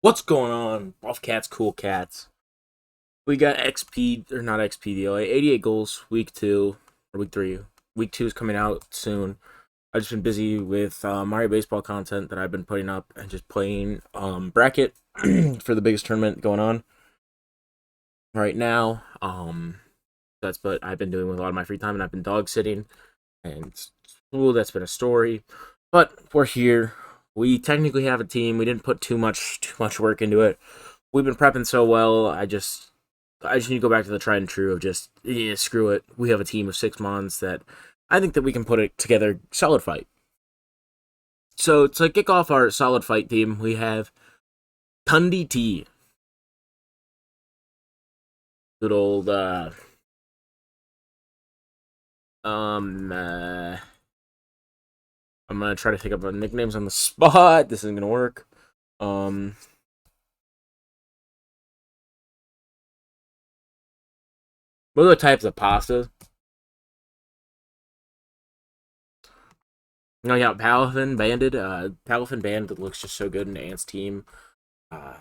What's going on? Buff cats, cool cats. We got XP or not XP DLA, 88 goals, week two or week three. Week two is coming out soon. I've just been busy with Mario Baseball content that I've been putting up and just playing bracket for the biggest tournament going on right now. That's what I've been doing with a lot of my free time, and I've been dog sitting and school. That's been a story, but we're here. We technically have a team. We didn't put too much work into it. We've been prepping so well. I just need to go back to the tried and true of just screw it. We have a team of 6 months that I think that we can put it together solid fight. So to kick off our solid fight team, we have Tundi T. Good old um uh, I'm gonna try to think of nicknames on the spot. This isn't gonna work. Um what are the types of pasta? No, yeah, Palafin Bandit. Palafin Bandit looks just so good in Ant's team. Uh,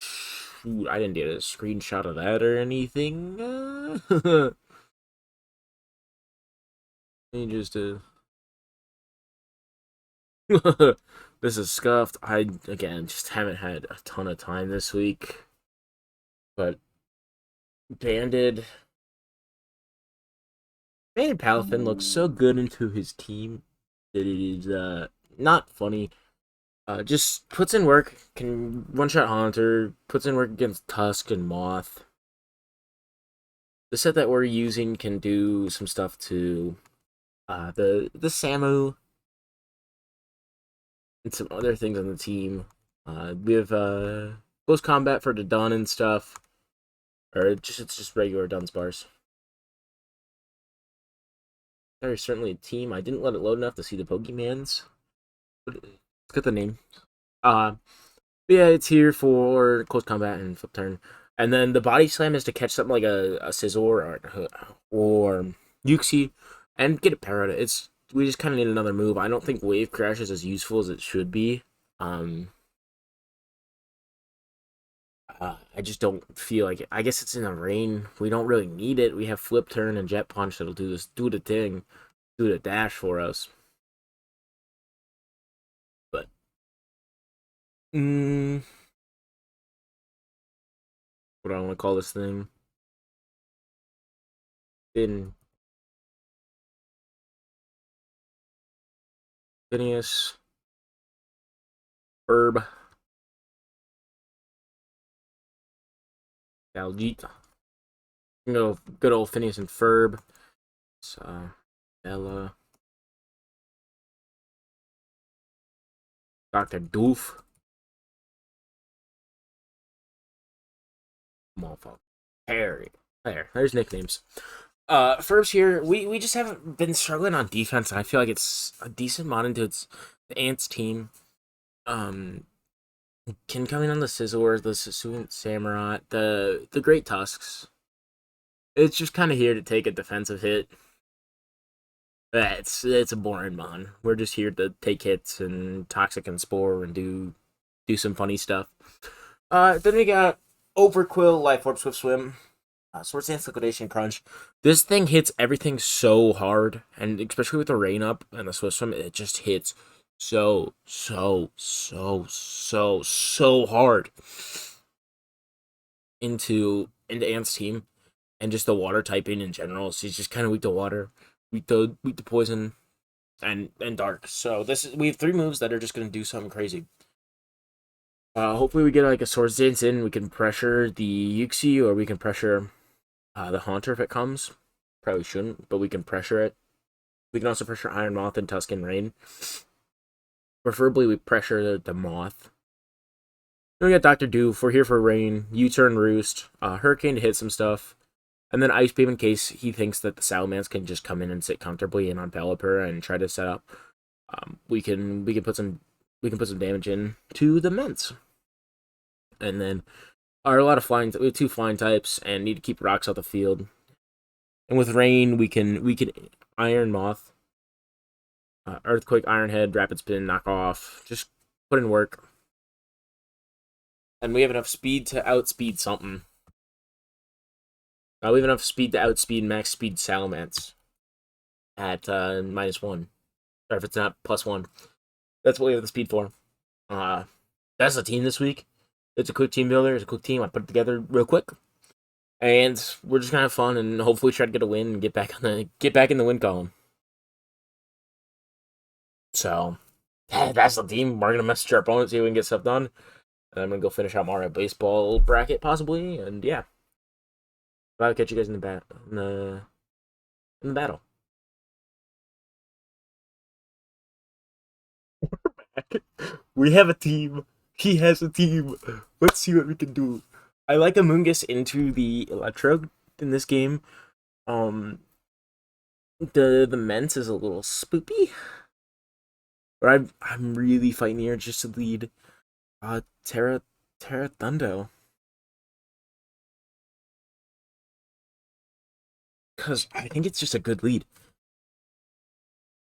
Shoot, I didn't get a screenshot of that or anything. Let me just this is scuffed. I again just haven't had a ton of time this week, but Banded Banded Palafin looks so good into his team that it is not funny. Just puts in work, can one shot Haunter, puts in work against Tusk and Moth. The set that we're using can do some stuff to the Samu and some other things on the team. We have close combat for the Dun and stuff, or it's just regular Dunsparce. There is certainly a team. I didn't let it load enough to see the Pokemans. Let's get the name. Uh, yeah, it's here for close combat and flip turn. And then the body slam is to catch something like a Scizor or Uxie and get a Parrot. It's we just kind of need another move. I don't think Wave Crash is as useful as it should be. I just don't feel like it. I guess it's in the rain. We don't really need it. We have Flip Turn and Jet Punch that'll do the thing, do the dash for us. But mm, what do I want to call this thing? In Phineas, Herb, Daljeet. You know, good old Phineas and Ferb. So, Bella, Dr. Doof. Motherfucker. Harry. There's nicknames. First here, we just haven't been struggling on defense, and I feel like it's a decent mod into the Ants team. Um, can come in on the Scizor, the Sasuin Samurott, the Great Tusks. It's just kind of here to take a defensive hit. It's a boring mon. We're just here to take hits and toxic and spore and do some funny stuff. Then we got Overquill, Life Orb, Swift Swim, Swords Dance, Liquidation, Crunch. This thing hits everything so hard, and especially with the rain up and the Swift Swim, it just hits so hard into Ant's team and just the water typing in general. She's just kind of weak to water, weak to poison, and dark. So we have three moves that are just gonna do something crazy. Hopefully we get like a Swords Dance in. We can pressure the Uxie, or we can pressure the Haunter if it comes. Probably shouldn't, but we can pressure it. We can also pressure Iron Moth and Tuscan Rain. Preferably we pressure the Moth. Then we got Dr. Doof. We're here for Rain. U-turn Roost. Hurricane to hit some stuff. And then Ice Beam in case he thinks that the Salamence can just come in and sit comfortably in on Pelipper and try to set up. We can put some damage in to the Ments. And then are a lot of flying. We have two flying types and need to keep rocks out the field. And with Rain, we can Iron Moth, Earthquake, Iron Head, Rapid Spin, knock off. Just put in work. and we have enough speed to outspeed something. We have enough speed to outspeed max speed Salamence at -1. Or if it's not +1. That's what we have the speed for. That's the team this week. It's a quick team builder. It's a quick team. I put it together real quick. And we're just gonna have fun and hopefully try to get a win and get back in the win column. So that's the team. We're gonna message our opponents, see if we can get stuff done. And I'm gonna go finish out Mario Baseball bracket possibly, and yeah. I'll catch you guys in the battle. We have a team. He has a team. Let's see what we can do. I like Amoonguss into the Electro in this game. The Mence is a little spoopy. But I'm really fighting the urge just to lead Terra Thundo. Because I think it's just a good lead.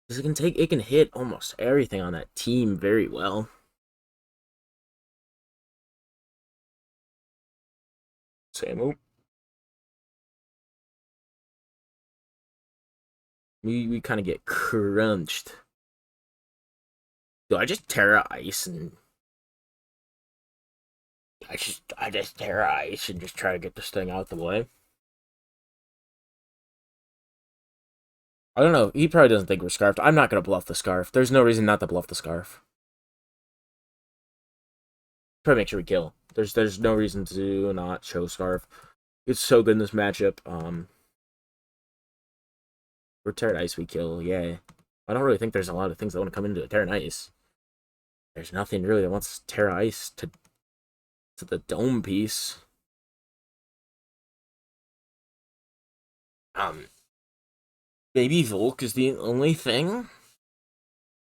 Because it can hit almost everything on that team very well. Samu. We kind of get crunched. Do I just Terra Ice and I just Terra Ice and just try to get this thing out the way? I don't know. He probably doesn't think we're Scarfed. I'm not gonna bluff the Scarf. There's no reason not to bluff the Scarf. Try to make sure we kill. There's no reason to not show Scarf. It's so good in this matchup. For Terra Ice we kill, yay. I don't really think there's a lot of things that want to come into a Terra Ice. There's nothing really that wants Terra Ice to the dome piece. Maybe Volk is the only thing.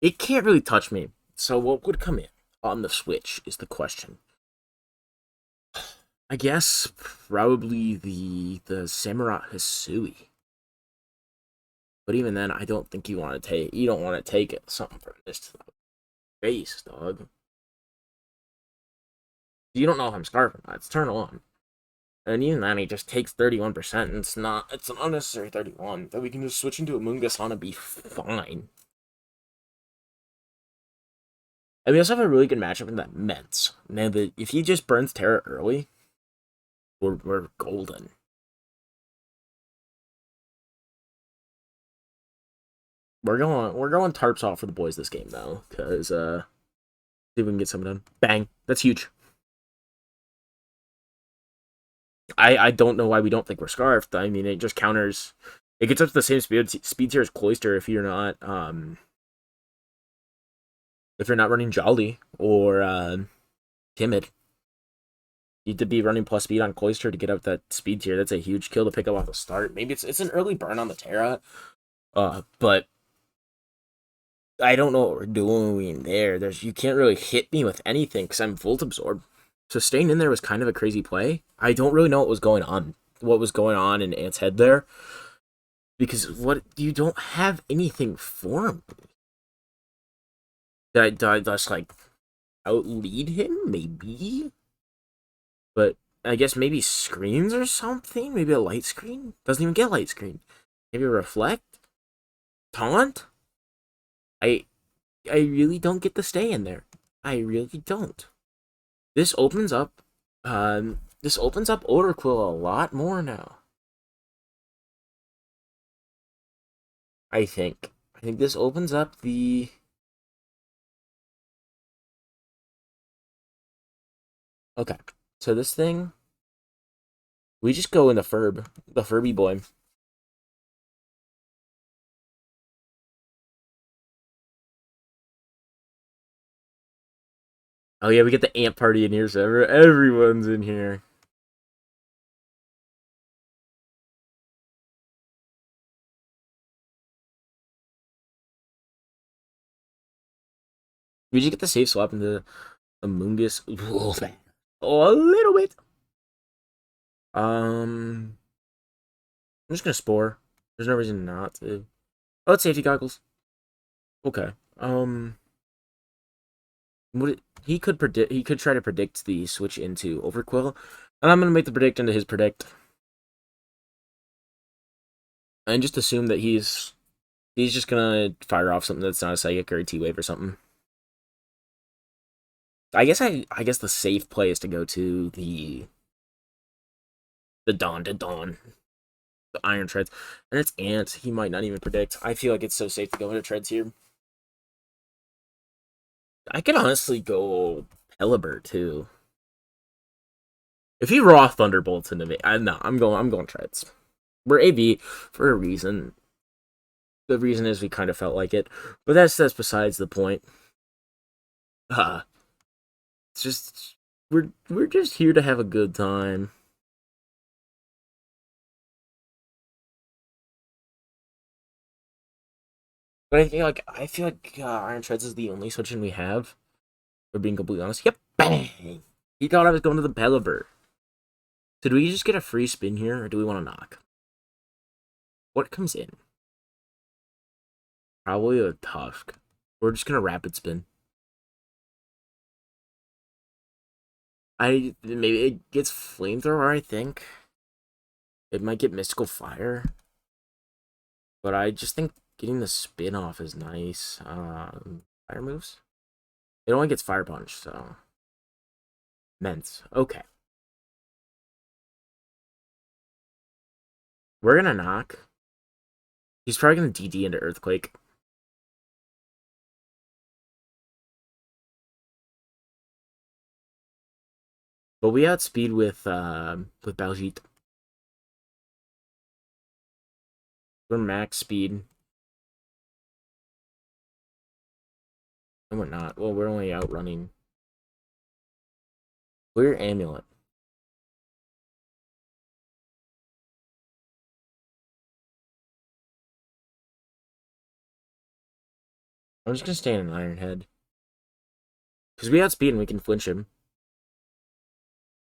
It can't really touch me. So what would come in on the Switch is the question. I guess probably the Samurott Hisui. But even then, I don't think you don't want to take something from this to the face, dog. You don't know if I'm Scarf or not. It's turn on. And even then, he just takes 31%, and it's an unnecessary 31. That we can just switch into a Moongasana and be fine. And we also have a really good matchup in that Mence. Now, if he just burns Terra early, we're golden. We're going tarps off for the boys this game though, because see if we can get something done. Bang! That's huge. I don't know why we don't think we're Scarfed. I mean, it just counters. It gets up to the same speed tier as Cloyster if you're not running Jolly or Timid. You need to be running plus speed on Cloyster to get up that speed tier. That's a huge kill to pick up off the start. Maybe it's an early burn on the Terra, but I don't know what we're doing there. You can't really hit me with anything because I'm Volt Absorb. So staying in there was kind of a crazy play. I don't really know what was going on in Ant's head there. Because you don't have anything for him. Did I just like outlead him? Maybe. But I guess maybe screens or something? Maybe a light screen? Doesn't even get light screen. Maybe a reflect? Taunt? I really don't get to stay in there. I really don't. This opens up Odor Quill a lot more now. I think this opens up the Okay. So this thing we just go in the Furby boy. Oh yeah, we get the Ant Party in here, so everyone's in here. We just get the safe swap into Amoonguss. Oh, a little bit. I'm just gonna Spore. There's no reason not to. Oh, it's safety goggles. Okay. He could predict. He could try to predict the switch into Overquill, and I'm gonna make the predict into his predict, and just assume that he's just gonna fire off something that's not a psychic or a T wave or something. I guess the safe play is to go to the Dawn to Dawn, the Iron Treads, and it's Ant. He might not even predict. I feel like it's so safe to go into Treads here. I could honestly go Pelibur too. If he raw thunderbolts into me, I'm going Treads. We're AV for a reason. The reason is we kind of felt like it, but that's besides the point. It's just we're just here to have a good time. But I feel like Iron Treads is the only switch in we have. For being completely honest. Yep, bang. He thought I was going to the Pelibur. So do we just get a free spin here, or do we want to knock? What comes in? Probably a Tusk. We're just gonna rapid spin. Maybe it gets flamethrower. I think it might get mystical fire, but I just think getting the spin off is nice. Fire moves. It only gets fire punch, so Mence. Okay, we're gonna knock. He's probably gonna DD into Earthquake. But we outspeed with Baljeet. We're max speed. And we're not. Well, we're only outrunning. We're Amulet. I'm just gonna stay in an Iron Head. Because we outspeed and we can flinch him.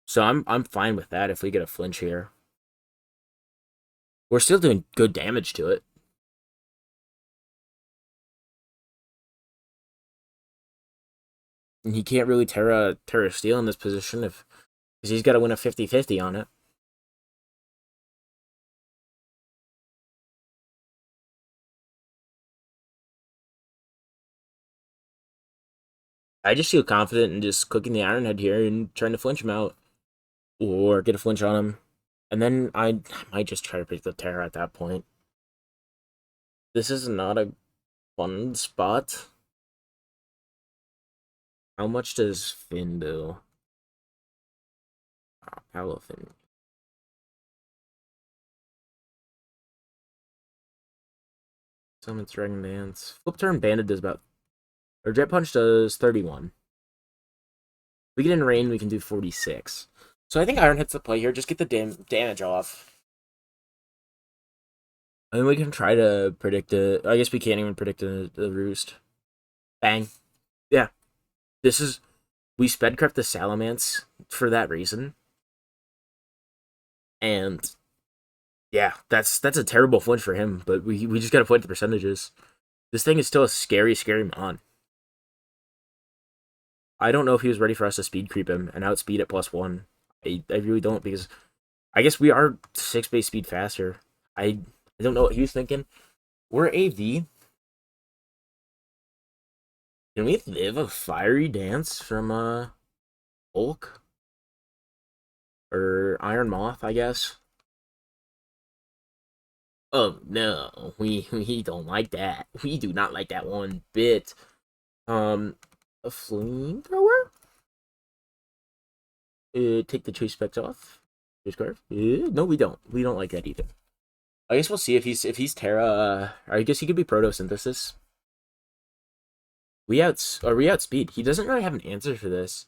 So I'm fine with that if we get a flinch here. We're still doing good damage to it. And he can't really Terra Steel in this position because he's got to win a 50-50 on it. I just feel confident in just cooking the Iron Head here and trying to flinch him out. Or get a flinch on him. And then I might just try to pick the Terra at that point. This is not a fun spot. How much does Finn do? Paolo Finn. Summons Dragon Dance. Flip turn Bandit does about... Or Jet Punch does 31. We get in rain, we can do 46. So I think Iron hits the play here. Just get the damage off. And then we can try to predict it. I guess we can't even predict the Roost. Bang. Yeah. This is... We spedcraft the Salamence for that reason. And... Yeah, that's a terrible flinch for him, but we just gotta play the percentages. This thing is still a scary, scary mon. I don't know if he was ready for us to speed creep him and outspeed at +1. I really don't, because I guess we are 6 base speed faster. I don't know what he was thinking. We're AV. Can we live a fiery dance from Hulk? Or Iron Moth, I guess. Oh no, we don't like that. We do not like that one bit. A flamethrower? Take the chase specs off. Chase scarf? No, we don't. We don't like that either. I guess we'll see if he's Terra. I guess he could be Protosynthesis. We outspeed. He doesn't really have an answer for this.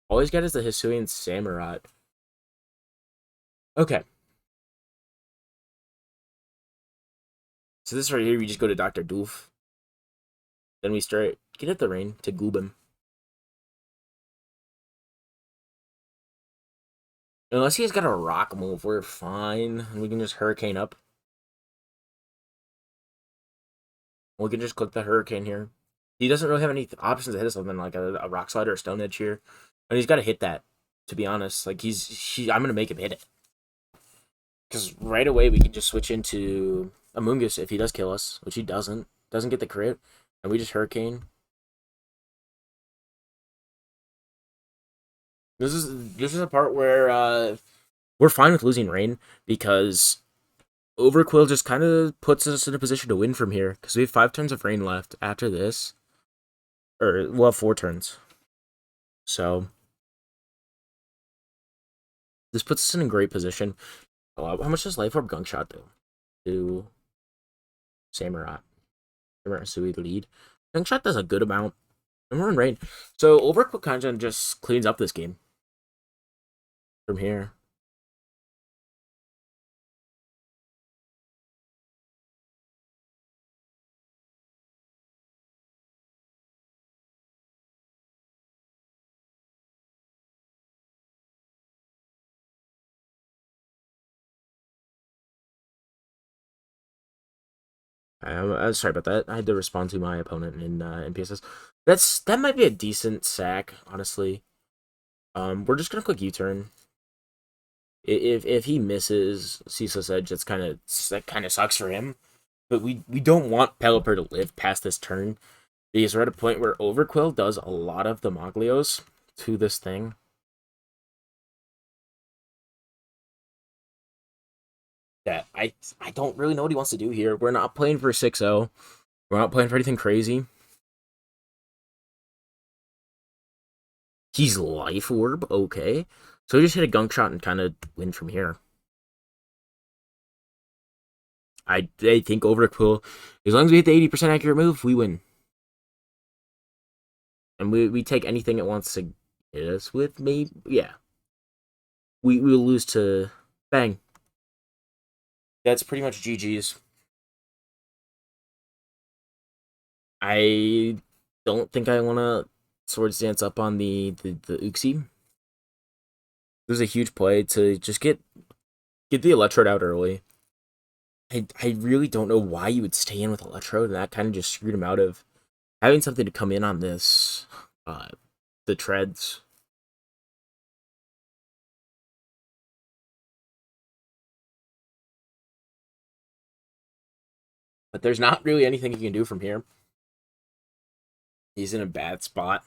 All he's got is the Hisuian Samurott. Okay. So this right here, we just go to Dr. Doof. Then we start get at the rain to goob him. Unless he's got a rock move, we're fine. We can just Hurricane up. We can just click the Hurricane here. he doesn't really have any options to hit us other than like a rock slide or a stone edge here, and he's got to hit that. To be honest, like I'm gonna make him hit it because right away we can just switch into Amoonguss if he does kill us, which he doesn't get the crit, and we just hurricane. This is a part where we're fine with losing Rain because Overquill just kind of puts us in a position to win from here because we have 5 turns of Rain left after this, or we'll have 4 turns. So this puts us in a great position. How much does Life Orb Gunk Shot do? To Samurai. Samurai Sui lead. Gunk Shot does a good amount. And we're in Rain. So Overquill kind of just cleans up this game. From here. Sorry about that. I had to respond to my opponent in PSS. That might be a decent sack, honestly. We're just gonna click U-turn. If he misses Ceaseless Edge, that kind of sucks for him. But we don't want Pelipper to live past this turn because we're at a point where Overquill does a lot of the Moglios to this thing. That I don't really know what he wants to do here. We're not playing for 6-0. We're not playing for anything crazy. He's Life Orb, okay. So we just hit a Gunk Shot and kind of win from here. I think Overquill, as long as we hit the 80% accurate move, we win. And we take anything it wants to hit us with, maybe. Yeah. We'll lose to Bang. That's pretty much GG's. I don't think I want to Swords Dance up on the Uxie. This is a huge play to just get the Electrode out early. I really don't know why you would stay in with Electrode, and that kind of just screwed him out of having something to come in on this, the treads. But there's not really anything he can do from here. He's in a bad spot.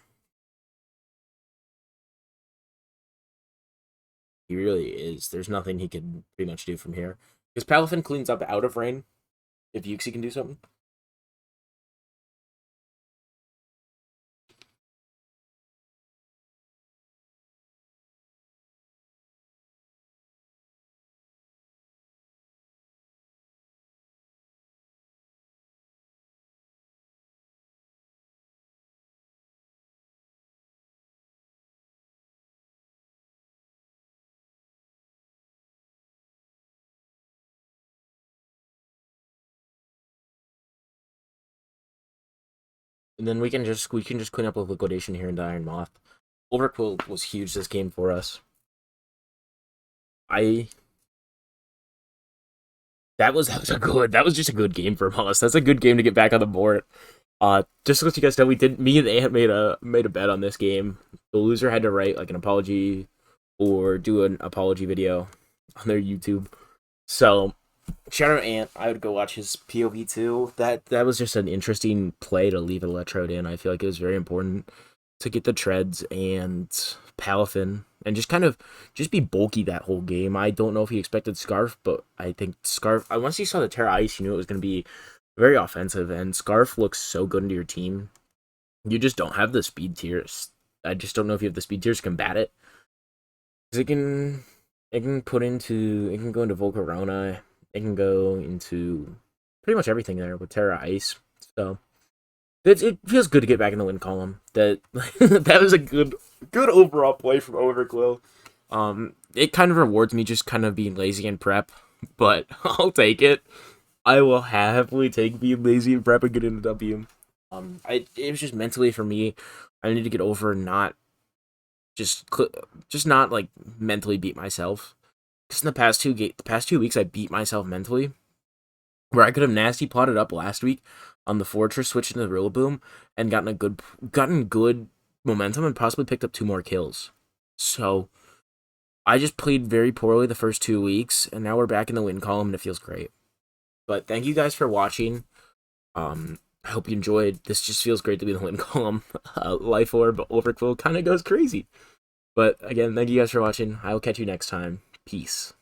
He really is. There's nothing he can pretty much do from here. Because Palafin cleans up out of Rain. If Uxie can do something. And then we can just clean up with Liquidation here in the Iron Moth. Overquill was huge this game for us. That was just a good game for us. That's a good game to get back on the board. Just to let you guys know, me and Ant made a bet on this game. The loser had to write like an apology or do an apology video on their YouTube. So shout out Ant. I would go watch his POV too. That was just an interesting play to leave Electrode in. I feel like it was very important to get the treads and Palafin and just be bulky that whole game. I don't know if he expected Scarf, but I think Scarf, once he saw the Terra Ice, you knew it was going to be very offensive, and Scarf looks so good into your team. You just don't have the speed tiers. I just don't know if you have the speed tiers to combat it. Because it can go into Volcarona. It can go into pretty much everything there with Terra Ice. So it feels good to get back in the win column. That was a good overall play from Overquill. It kind of rewards me just kind of being lazy in prep, but I'll take it. I will happily take being lazy in prep and get into W. It was just mentally for me. I need to get over not not like mentally beat myself. Because in the past 2 weeks, I beat myself mentally. Where I could have nasty plotted up last week, on the Fortress, switched into the Rillaboom, and gotten good momentum and possibly picked up 2 more kills. So I just played very poorly the first 2 weeks, and now we're back in the win column, and it feels great. But thank you guys for watching. I hope you enjoyed. This just feels great to be in the win column. Life Orb Overquill kind of goes crazy. But again, thank you guys for watching. I will catch you next time. Peace.